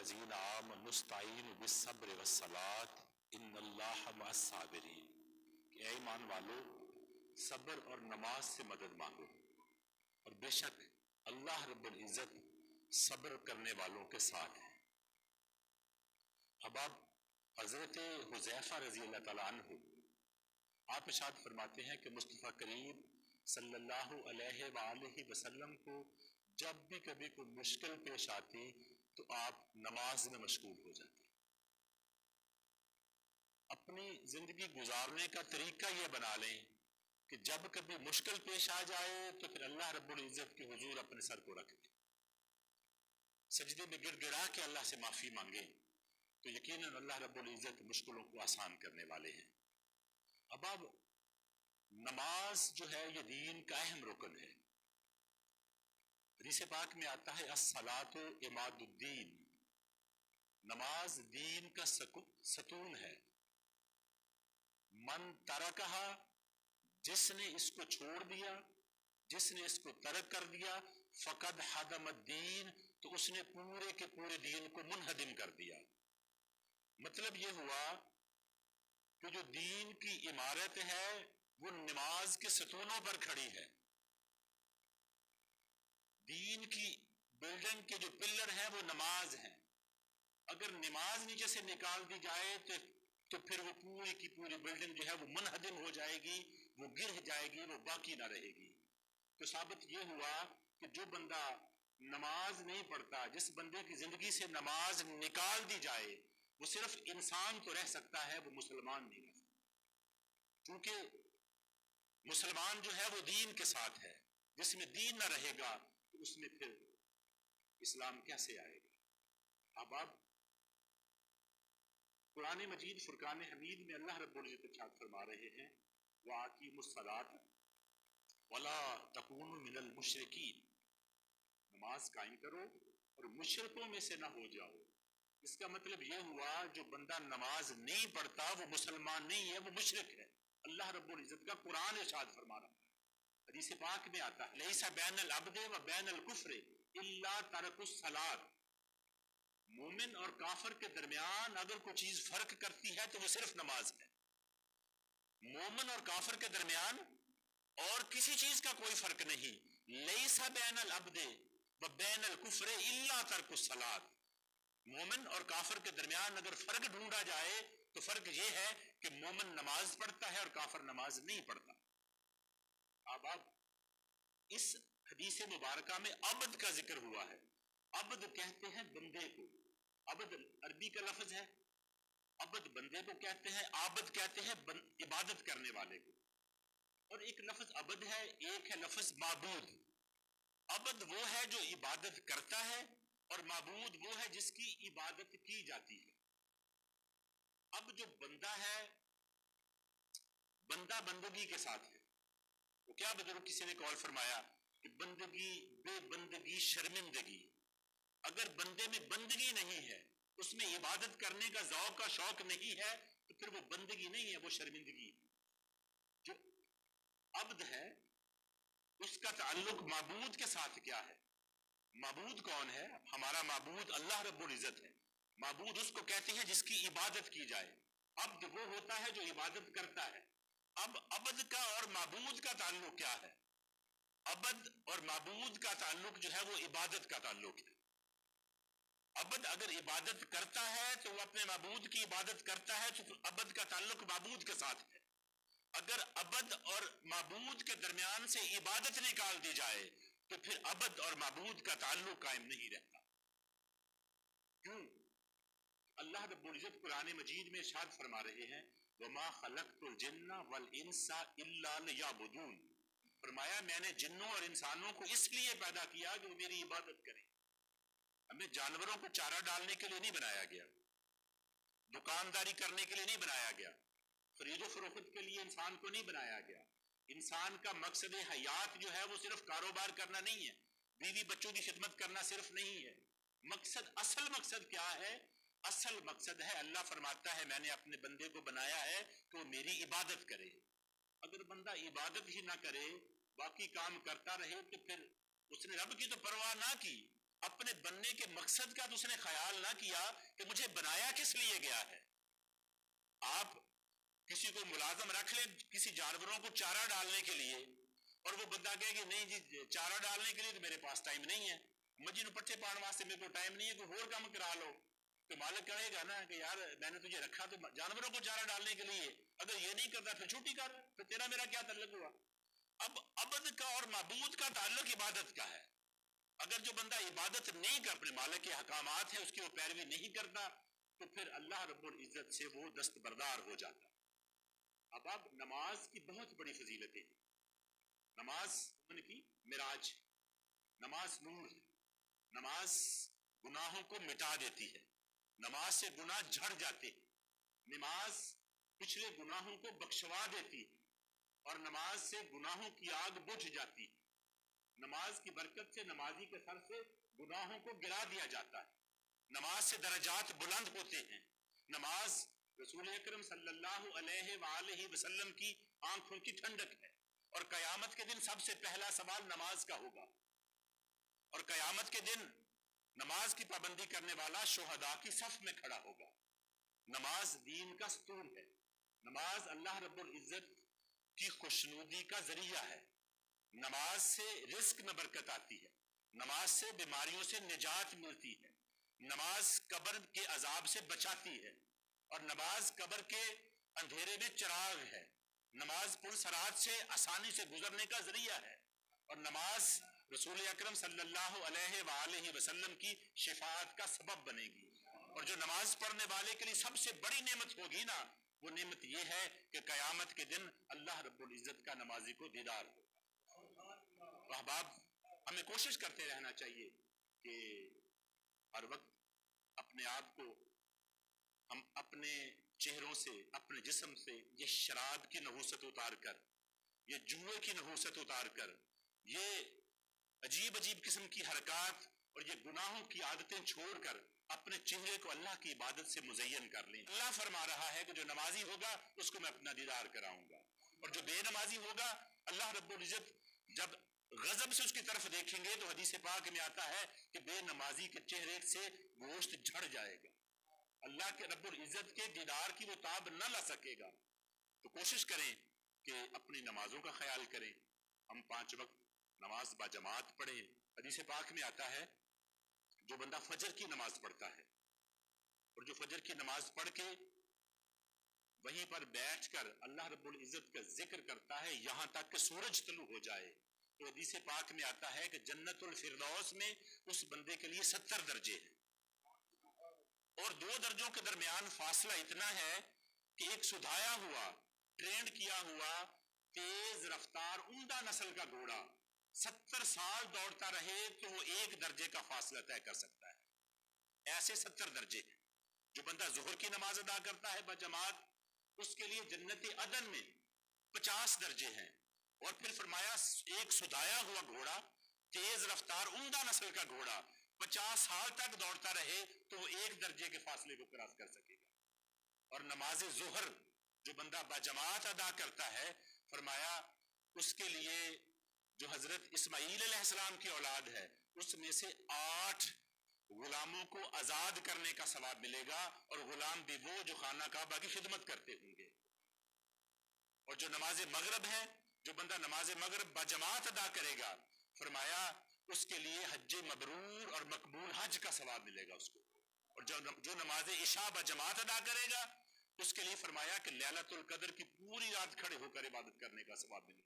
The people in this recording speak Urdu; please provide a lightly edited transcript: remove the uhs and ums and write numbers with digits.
الذین آمنوا استعینوا بالصبر والصلاۃ ان اللہ مع الصابرین، کہ اے ایمان والو صبر اور نماز سے مدد مانگو، اور بے شک اللہ رب العزت صبر کرنے والوں کے ساتھ ہے۔ اب آپ حضرت حذیفہ رضی اللہ تعالیٰ عنہ آپ ارشاد فرماتے ہیں کہ مصطفیٰ کریم صلی اللہ علیہ وآلہ وسلم کو جب بھی کبھی کوئی مشکل پیش آتی تو آپ نماز میں مشغول ہو جاتے۔ اپنی زندگی گزارنے کا طریقہ یہ بنا لیں کہ جب کبھی مشکل پیش آ جائے تو پھر اللہ رب العزت کے حضور اپنے سر کو رکھ دیں، سجدے میں گڑ گڑا کے اللہ سے معافی مانگیں، تو یقیناً اللہ رب العزت مشکلوں کو آسان کرنے والے ہیں۔ اب نماز جو ہے یہ دین کا اہم رکن ہے۔ حدیث پاک میں آتا ہے الصلاۃ عماد الدین، نماز دین کا ستون ہے۔ من ترکہا، جس نے اس کو چھوڑ دیا، جس نے اس کو ترک کر دیا، فقد حدم الدین، تو اس نے پورے کے پورے دین کو منہدم کر دیا۔ مطلب یہ ہوا کہ جو دین کی عمارت ہے وہ نماز کے ستونوں پر کھڑی ہے۔ دین کی بلڈنگ کے جو پلر ہیں وہ نماز ہیں، اگر نماز نیچے سے نکال دی جائے تو پھر وہ پوری کی پوری بلڈنگ جو ہے وہ منہدم ہو جائے گی، وہ گر جائے گی، وہ باقی نہ رہے گی۔ تو ثابت یہ ہوا کہ جو بندہ نماز نہیں پڑھتا، جس بندے کی زندگی سے نماز نکال دی جائے، وہ صرف انسان تو رہ سکتا ہے، وہ مسلمان نہیں رہ سکتا، کیونکہ مسلمان جو ہے وہ دین کے ساتھ ہے۔ جس میں دین نہ رہے گا تو اس میں پھر اسلام کیسے آئے گا؟ اب آپ قرآن مجید فرقان حمید میں اللہ رب العزت ارشاد فرما رہے ہیں وَأَقِیمُوا الصَّلَاةَ وَلَا تَکُونُوا مِنَ الْمُشْرِکِینَ، نماز قائم کرو اور مشرکوں میں سے نہ ہو جاؤ۔ اس کا مطلب یہ ہوا جو بندہ نماز نہیں پڑھتا وہ مسلمان نہیں ہے، وہ مشرک ہے۔ اللہ رب العزت کا قرآن ارشاد فرما رہا ہے، حدیث پاک میں آتا ہے لیس بین العبد و بین الکفر الا ترک الصلاۃ، مومن اور کافر کے درمیان اگر کوئی چیز فرق کرتی ہے تو وہ صرف نماز ہے۔ مومن اور کافر کے درمیان اور کسی چیز کا کوئی فرق نہیں۔ لیس بین العبد و بین الکفر الا ترک الصلاۃ، مومن اور کافر کے درمیان اگر فرق ڈھونڈا جائے تو فرق یہ ہے کہ مومن نماز پڑھتا ہے اور کافر نماز نہیں پڑھتا۔ اب اس حدیث مبارکہ میں عبد کا ذکر ہوا ہے۔ عبد کہتے ہیں بندے کو، عبد عربی کا لفظ ہے، عبد بندے کو کہتے ہیں، عابد کہتے ہیں عبادت کرنے والے کو۔ اور ایک لفظ عبد ہے، ایک ہے لفظ معبود۔ عبد وہ ہے جو عبادت کرتا ہے اور معبود وہ ہے جس کی عبادت کی جاتی ہے۔ اب جو بندہ ہے، بندہ بندگی کے ساتھ ہے، وہ کیا بزرگ کسی نے قول فرمایا کہ بندگی بے بندگی شرمندگی، اگر بندے میں بندگی نہیں ہے، اس میں عبادت کرنے کا ذوق کا شوق نہیں ہے، تو پھر وہ بندگی نہیں ہے، وہ شرمندگی ہے۔ جو عبد ہے اس کا تعلق معبود کے ساتھ کیا ہے؟ معبود کون ہے؟ ہمارا معبود اللہ رب العزت ہے۔ معبود اس کو کہتے ہیں جس کی عبادت کی جائے۔ عبد وہ ہوتا ہے جو عبادت کرتا ہے۔ اب عبد کا اور معبود کا تعلق کیا ہے؟ عبد اور معبود کا تعلق جو ہے وہ عبادت کا تعلق ہے۔ عبد اگر عبادت کرتا ہے تو وہ اپنے معبود کی عبادت کرتا ہے، تو عبد کا تعلق معبود کے ساتھ ہے۔ اگر عبد اور معبود کے درمیان سے عبادت نکال دی جائے تو پھر عبد اور معبود کا تعلق قائم نہیں رہتا۔ کیوں؟ اللہ رب العزت قرآن مجید میں ارشاد فرما رہے ہیں وَمَا خَلَقْتُ الْجِنَّ وَالْإِنسَ إِلَّا لِيَعْبُدُونَ، فرمایا میں نے جنوں اور انسانوں کو اس لیے پیدا کیا کہ وہ میری عبادت کریں۔ ہمیں جانوروں کو چارہ ڈالنے کے لیے نہیں بنایا گیا، دکانداری کرنے کے لیے نہیں بنایا گیا، خرید و فروخت کے لیے انسان کو نہیں بنایا گیا۔ انسان کا مقصد حیات جو ہے وہ صرف کاروبار کرنا نہیں ہے، بیوی بچوں کی خدمت کرنا صرف نہیں ہے۔ مقصد، اصل مقصد کیا ہے؟ اصل مقصد ہے، اللہ فرماتا ہے میں نے اپنے بندے کو بنایا ہے کہ وہ میری عبادت کرے۔ اگر بندہ عبادت ہی نہ کرے، باقی کام کرتا رہے، تو پھر اس نے رب کی تو پرواہ نہ کی، اپنے بننے کے مقصد کا تو اس نے خیال نہ کیا کہ مجھے بنایا کس لیے گیا ہے. آپ کسی کو ملازم رکھ لیں کسی جانوروں کو چارہ ڈالنے کے لیے اور وہ بندہ کہے کہ نہیں جی چارہ ڈالنے کے لیے تو میرے پاس ٹائم نہیں ہے, مجھے پٹھے پان واسطے میرے کو ٹائم نہیں ہے, کوئی اور کام کرا لو. تو مالک کہے گا نا کہ یار میں نے تجھے رکھا تو جانوروں کو چارہ ڈالنے کے لیے, اگر یہ نہیں کرتا پھر چھٹی کر, پھر تیرا میرا کیا تعلق ہوا. اب عبد کا اور معبود کا تعلق عبادت کا ہے. اگر جو بندہ عبادت نہیں کر اپنے مالک کے احکامات ہیں اس کی وہ پیروی نہیں کرتا تو پھر اللہ رب العزت سے وہ دستبردار ہو جاتا. اب نماز کی بہت بڑی فضیلتیں ہیں. نماز ان کی معراج, نماز نور ہے, نماز گناہوں کو مٹا دیتی ہے, نماز سے گناہ جھڑ جاتے ہیں, نماز پچھلے گناہوں کو بخشوا دیتی ہے اور نماز سے گناہوں کی آگ بجھ جاتی ہے. نماز کی برکت سے نمازی کے سر سے گناہوں کو گرا دیا جاتا ہے, نماز سے درجات بلند ہوتے ہیں. نماز رسول اکرم صلی اللہ علیہ وآلہ وسلم کی آنکھوں کی ٹھنڈک ہے اور قیامت کے دن سب سے پہلا سوال نماز کا ہوگا. اور قیامت کے دن نماز کی پابندی کرنے والا شہداء کی صف میں کھڑا ہوگا. نماز دین کا ستون ہے, نماز اللہ رب العزت کی خوشنودی کا ذریعہ ہے. نماز سے رزق میں برکت آتی ہے, نماز سے بیماریوں سے نجات ملتی ہے, نماز قبر کے عذاب سے بچاتی ہے اور نماز قبر کے اندھیرے میں چراغ ہے. نماز پل صراط سے آسانی سے گزرنے کا ذریعہ ہے اور نماز رسول اکرم صلی اللہ علیہ وآلہ وسلم کی شفاعت کا سبب بنے گی. اور جو نماز پڑھنے والے کے لیے سب سے بڑی نعمت ہوگی نا, وہ نعمت یہ ہے کہ قیامت کے دن اللہ رب العزت کا نمازی کو دیدار ہو. احباب ہمیں کوشش کرتے رہنا چاہیے کہ ہر وقت اپنے آپ کو ہم اپنے چہروں سے اپنے جسم سے یہ شراب کی نحوست اتار کر, یہ جوئے کی نحوست اتار کر, یہ عجیب عجیب قسم کی حرکات اور یہ گناہوں کی عادتیں چھوڑ کر اپنے چہرے کو اللہ کی عبادت سے مزین کر لیں. اللہ فرما رہا ہے کہ جو نمازی ہوگا اس کو میں اپنا دیدار کراؤں گا, اور جو بے نمازی ہوگا اللہ رب العزت جب غضب سے اس کی طرف دیکھیں گے تو حدیث پاک میں آتا ہے کہ بے نمازی کے چہرے سے گوشت جھڑ جائے گا, اللہ کے رب العزت کے دیدار کی وہ تاب نہ لا سکے گا. تو کوشش کریں کہ اپنی نمازوں کا خیال کریں, ہم 5 وقت نماز با جماعت پڑھیں. حدیث پاک میں آتا ہے جو بندہ فجر کی نماز پڑھتا ہے اور جو فجر کی نماز پڑھ کے وہیں پر بیٹھ کر اللہ رب العزت کا ذکر کرتا ہے یہاں تک کہ سورج طلوع ہو جائے, تو حدیث پاک میں آتا ہے کہ جنت الفردوس میں اس بندے کے لیے 70 درجے ہیں اور 2 درجوں کے درمیان فاصلہ اتنا ہے کہ ایک سدھایا ہوا ٹرینڈ کیا ہوا تیز رفتار عمدہ نسل کا گھوڑا 70 سال دوڑتا رہے تو وہ 1 درجے کا فاصلہ طے کر سکتا ہے. ایسے 70 درجے ہیں. جو بندہ ظہر کی نماز ادا کرتا ہے بجماعت اس کے لیے جنت عدن میں 50 درجے ہیں. اور پھر فرمایا ایک سدھایا ہوا گھوڑا تیز رفتار عمدہ نسل کا گھوڑا 50 سال تک دوڑتا رہے تو وہ 1 درجے کے فاصلے کو کراس کر سکے گا. اور نماز ظہر جو بندہ بجماعت ادا کرتا ہے فرمایا اس کے لیے جو حضرت اسماعیل علیہ السلام کی اولاد ہے اس میں سے 8 غلاموں کو آزاد کرنے کا ثواب ملے گا, اور غلام بھی وہ جو خانہ کعبہ کی خدمت کرتے ہوں گے. اور جو نماز مغرب ہے جو بندہ نماز مغرب بجماعت ادا کرے گا فرمایا اس کے لیے حج مبرور اور مقبول حج کا ثواب ملے گا اس کو. اور جو نماز عشاء بجماعت ادا کرے گا اس کے لیے فرمایا کہ لیلۃ القدر کی پوری رات کھڑے ہو کر عبادت کرنے کا ثواب ملے گا.